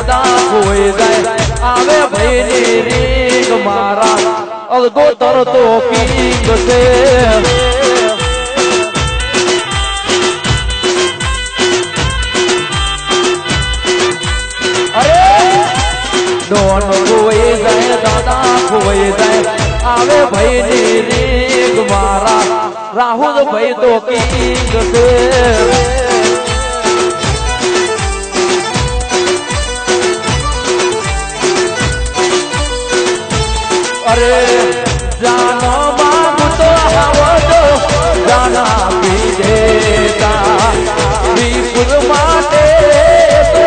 दादा कोई जाए आवे भाई रींग मारा अलगो तर तो किंग से डोन कोई जाए दादा कोई जाए आवे भाई रींग मारा राहुल भाई तो किंग से अरे जानो मांगू तो हवा दो जाना पीजेता विपुल माटे तो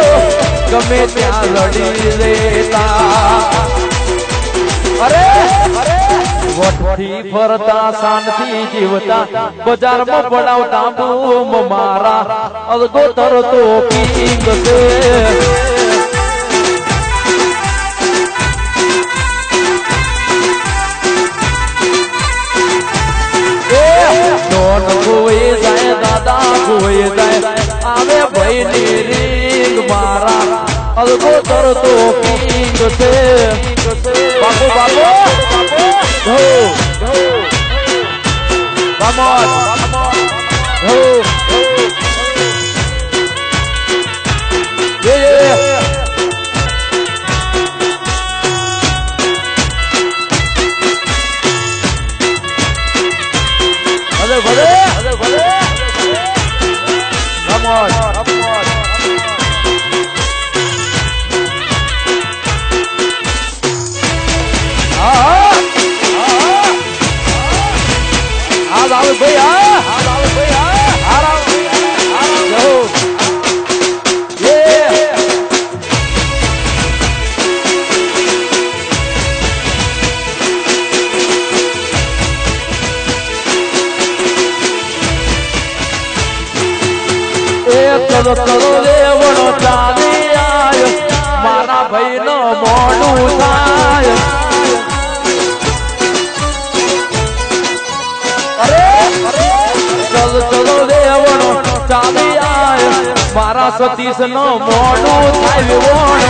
गमे त्या लड़ी लेता अरे वठी फरता शांति जीवता बाजार में पड़ावता बूम मारा अलगो तर तो किंग से कोई जाए दादा कोई जाए आवे भाई रींग मारा अलगो तर तो किंग से बाबू बाबू धो कमोन धो ये अरे भले come on आज भैया चलो चलो देवनो चाली आयो मारा भाई नो मोडू थाय अरे चलो चलो देवनो चाली आयो मारा सतीश नो मोडू थाय विवोण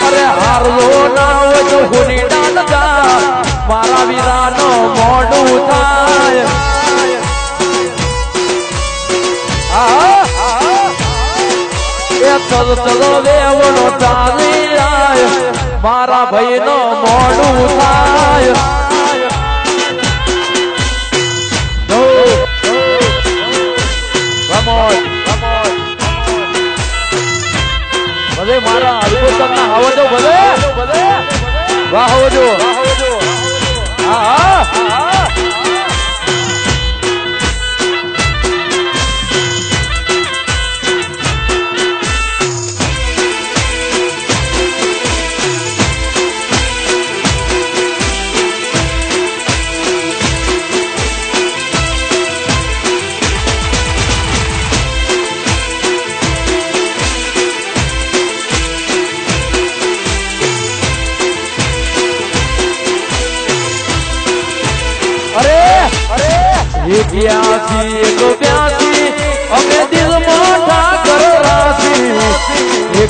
अरे हारलो ना वो जो हुनी डाल जा मारा वीरानो मोडू थाय चलो चलो देवनो चाली आय मारा भाई नो मोडू थाय भले मारा अद्भुत आवजो भले वाह आवजो ब्यासी एक ब्यासी हमें दिल मोटा कर रासी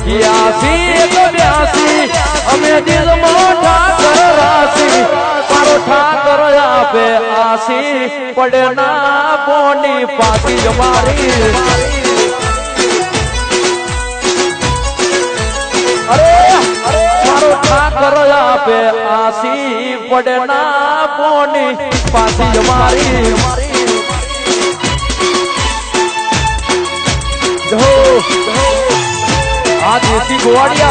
ब्यासी एक ब्यासी हमें दिल मोटा कर रासी परोठा कर यहाँ पे आसी पड़े ना बोनी पासी हमारी अरे परोठा कर यहाँ पे आसी पड़े ना बोनी पासी हमारी आज देसी गुवाड़िया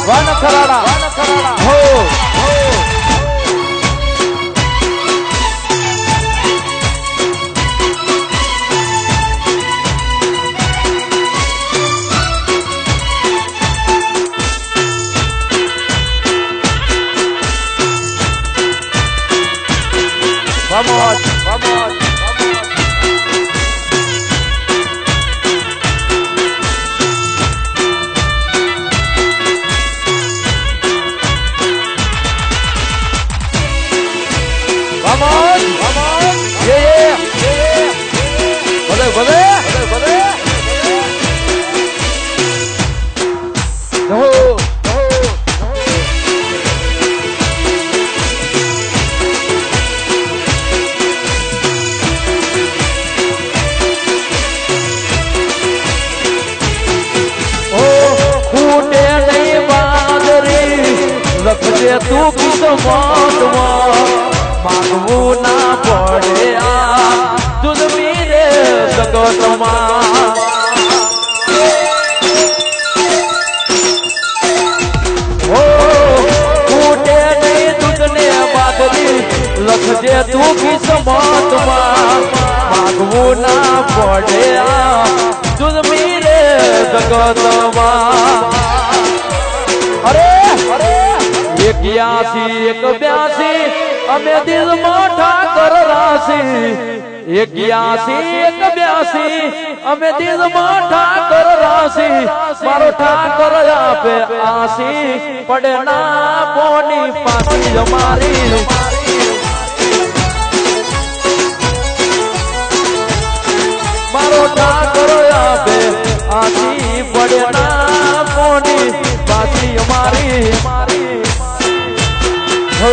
वन खराड़ा हो vamos તું કિસ્મતમાં માંગવું ના પડે આ જુદમી રે જગતમાં લખજે તું કિસ્મતમાં માગવું ના પડે આ જુદમી રે જગતમાં અરે 81 82 અમે દિલમાં ઠાકર રાશી 81 82 અમે દિલમાં ઠાકર રાશી મારો ઠાકર આપે આશી પડે ના કોની પાછી અમારી મારો ઠાકર આપે આશી પડે ના કોની પાછી અમારી હો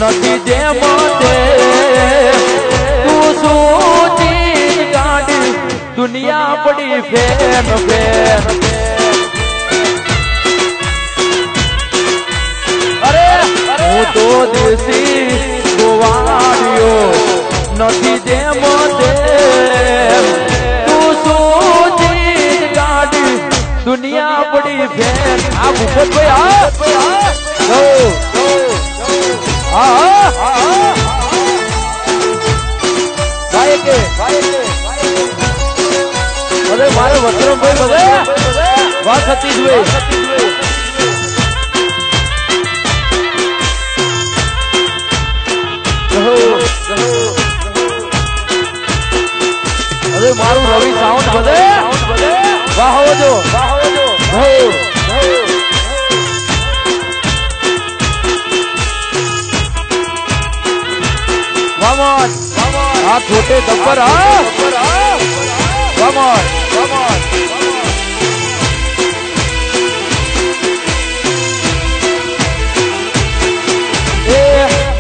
નથી જેમ તે તું શું ચીજ ગાડી દુનિયા પડી ફેન ફેન અરે હું તો દેશી ગોવાળિયો નથી જેમ તે તું શું ચીજ ગાડી દુનિયા પડી ફેન આ ભૂપતભાઈ અરે મારે વસ્ત્રમભાઈ બધે વાત હતી જોઈએ અરે મારું રવિ સાઉન્ડ બધે વાહ જો આ छोटे गब्बर ए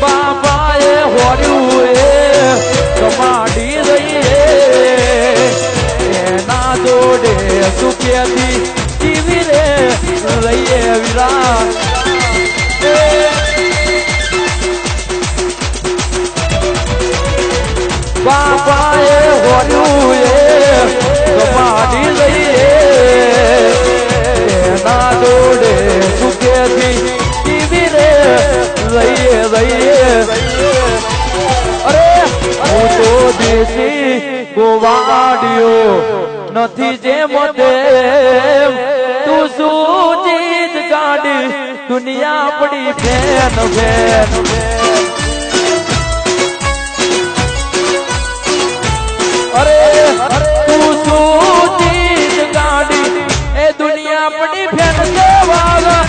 बाबा ए होर्યું એ કમાડી રહીએ એના જોડે સુખેથી જીવી રે લઈએ વિરા બાપા એ હોર્યું એ કમાડી લઈએ એના જોડે સુખેથી જીવી રે લઈએ અરે હું તો દેશી ગોવાળિયો નથી જેમ તેમ તું શું ચીજ કાઢી દુનિયા પડી ફેન ફેન અરે તું શું ચીજ ગાડી એ દુનિયા પડી ફેન દેવાગા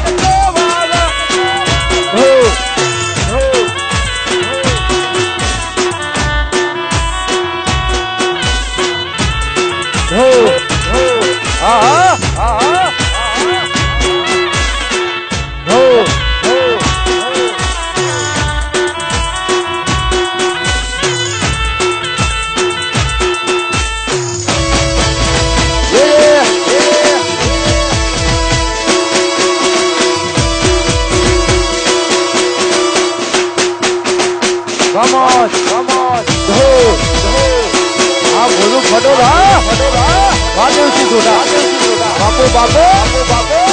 બાપુ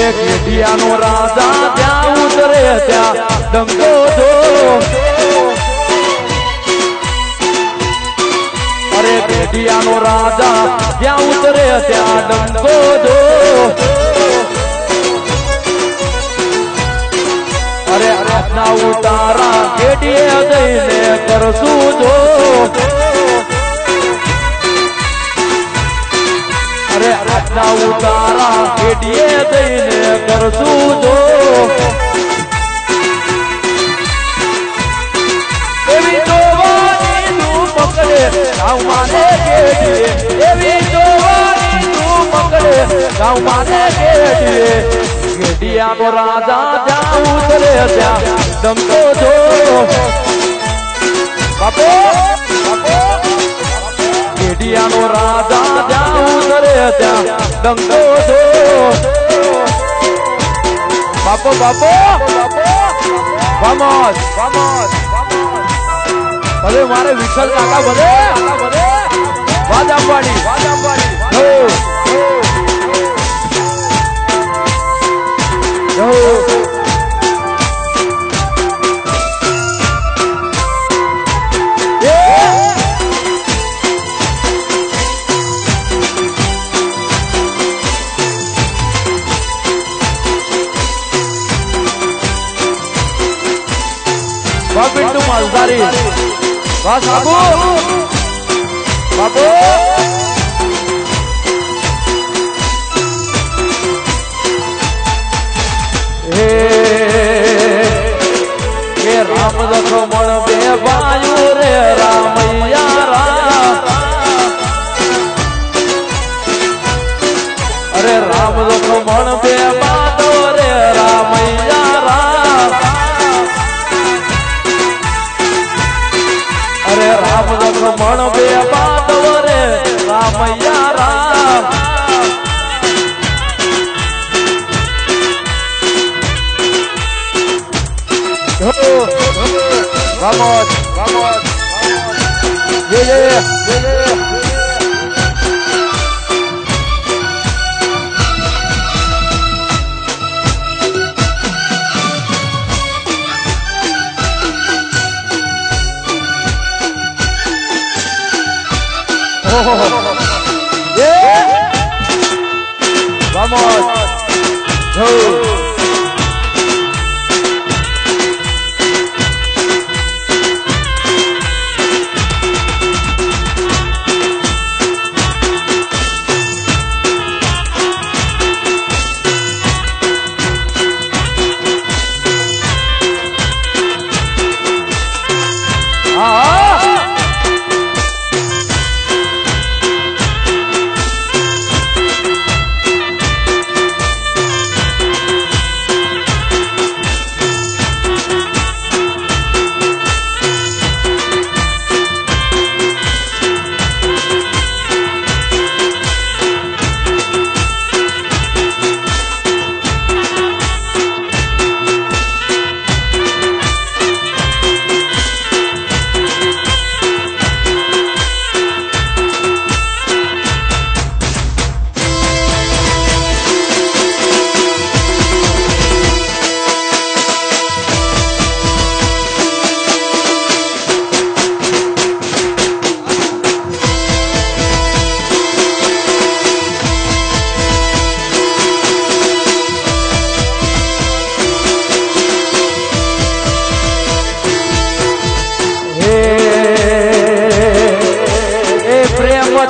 એક મીડિયાનો રાજા ત્યાં ઉતરે ત્યાં ડંકો જો અરે મીડિયાનો રાજા ત્યાં ઉતરે ત્યાં ડંકો જો અરે આજના ઉતારા કેડીએ જઈને કરશું જો અરે આજના ઉતારા કેડીએ જઈને કરશું જો એવી જોવાની તું પકડે ગાઉ માને કેડીએ એવી જોવાની તું પકડે ગાઉ માને કેડીએ કેડિયાનો રાજા જ્યાં ઉતરે ત્યાં ડંકો જો બાપો કેડિયાનો રાજા જ્યાં ઉતરે ત્યાં ડંકો જો બાપો બાપો વામોસ ભલે મારે વિઠ્ઠલ કાકા ભલે વાજ આપવાની पिंटू मालदारी बस बाबू बाबू हे राम लक्ष्मण बे बायु रे रामैया अरे राम लक्ष्मण बे बातो रे रामैया अरे राम लक्ष्मण बे बातो रे Ramaiah Vamos, vamos, yeah. Vamos,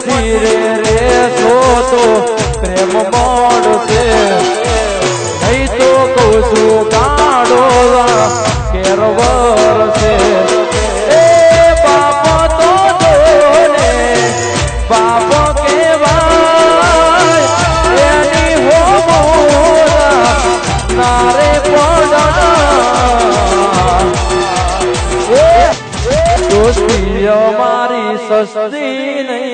धीरे रे तो प्रेम मोड़ से नहीं तो कोसु काढ़ो केरवर से ए बाप तो दोने बाप के भाई एनी हो मोरा नारे पड़ा दोस्ती हमारी सस्ती नहीं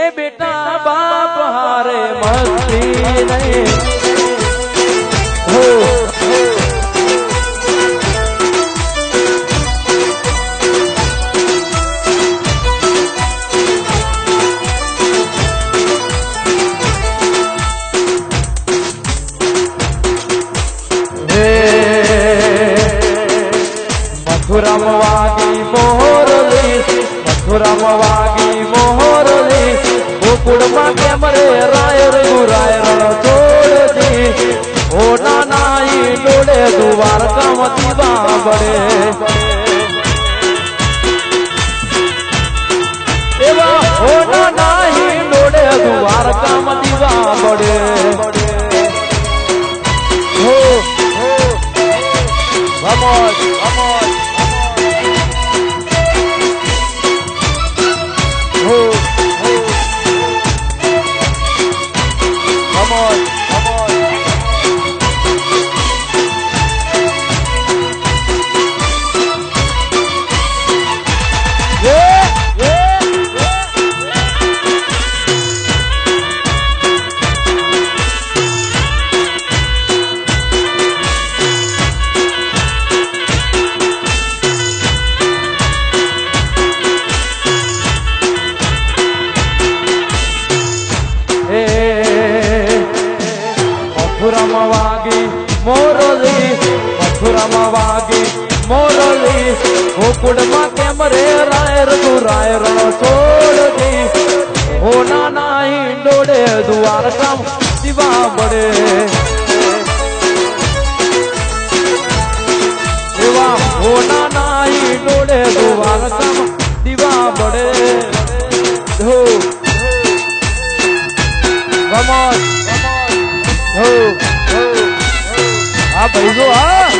ए बेटा बाप हारे मस्ती नहीं हो મથુરામ વાગી મોરલી મથુરામ વાગી મોરલી ગોકુળમાં કેમ રે રાય રઘુરાય રણ છોડજી ઓ નાનાઈ ડોળે દ્વારકામાં દીવા બળે એવા ઓ નાનાઈ ડોળે દ્વારકામાં દીવા બળે હો vamos vamos ho vamos vamos મથુરામાં વાગી મોરલી મથુરામાં વાગી મોરલી ગોકુળમાં કેમ રે રાય રઘુરાય રણ છોડજી હો નાનાઈ ડોળે દ્વારકામ દીવા બળે એવા હો નાનાઈ ડોળે દ્વારકામ દીવા બળે હો vamos ho ho ah ભાઈઓ ah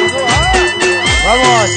vamos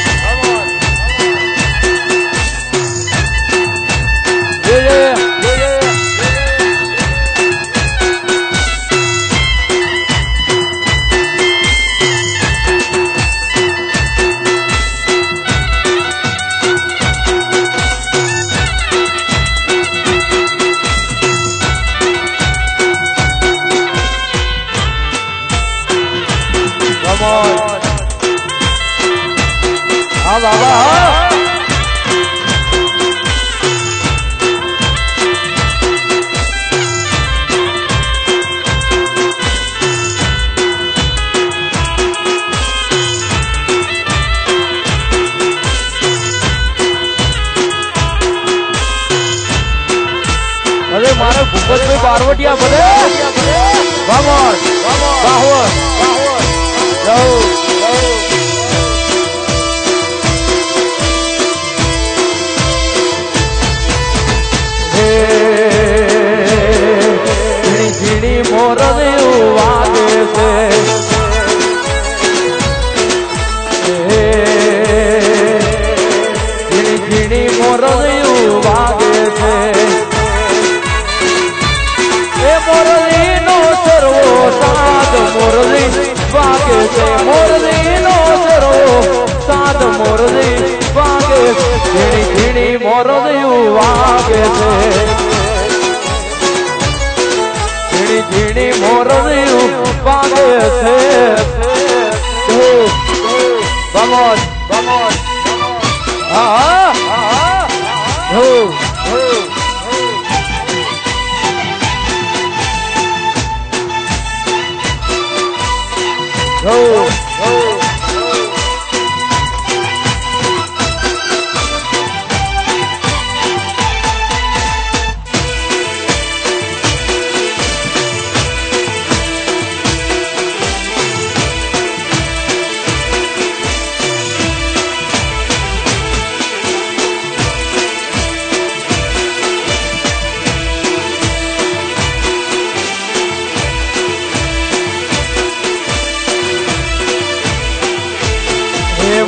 હા બાબા અરે મારે ભૂપતભાઈ બારવટિયા ભલે વામણ બાહોર જાઓ ઝીણી મોરલી વાગે છે ઝીણી મોરલી વાગે છે એ મોરલી નો સર્વો સાદ મોરલી વાગે છે મોરલી નો સર્વો સાદ મોરલી વાગે ઝીણી મોરલી વાગે છે ઝીણી મોરલી વાગે છે vamos vamos ah ah ho ho ho ho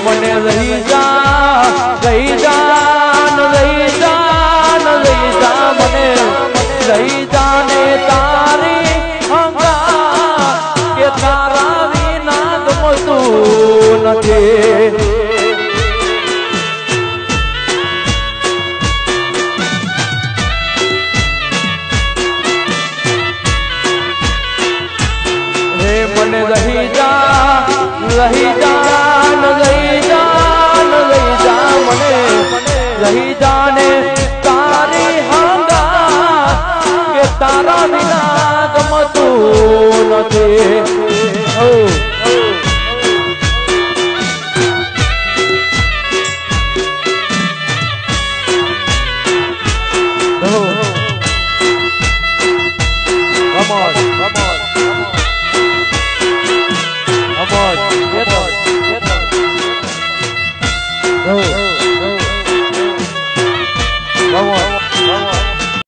મને લઈ જા લઈ જા લઈ જા લઈ જા મને લઈ જા ને તારી અંગા કે તારા વિના ગમતું નથી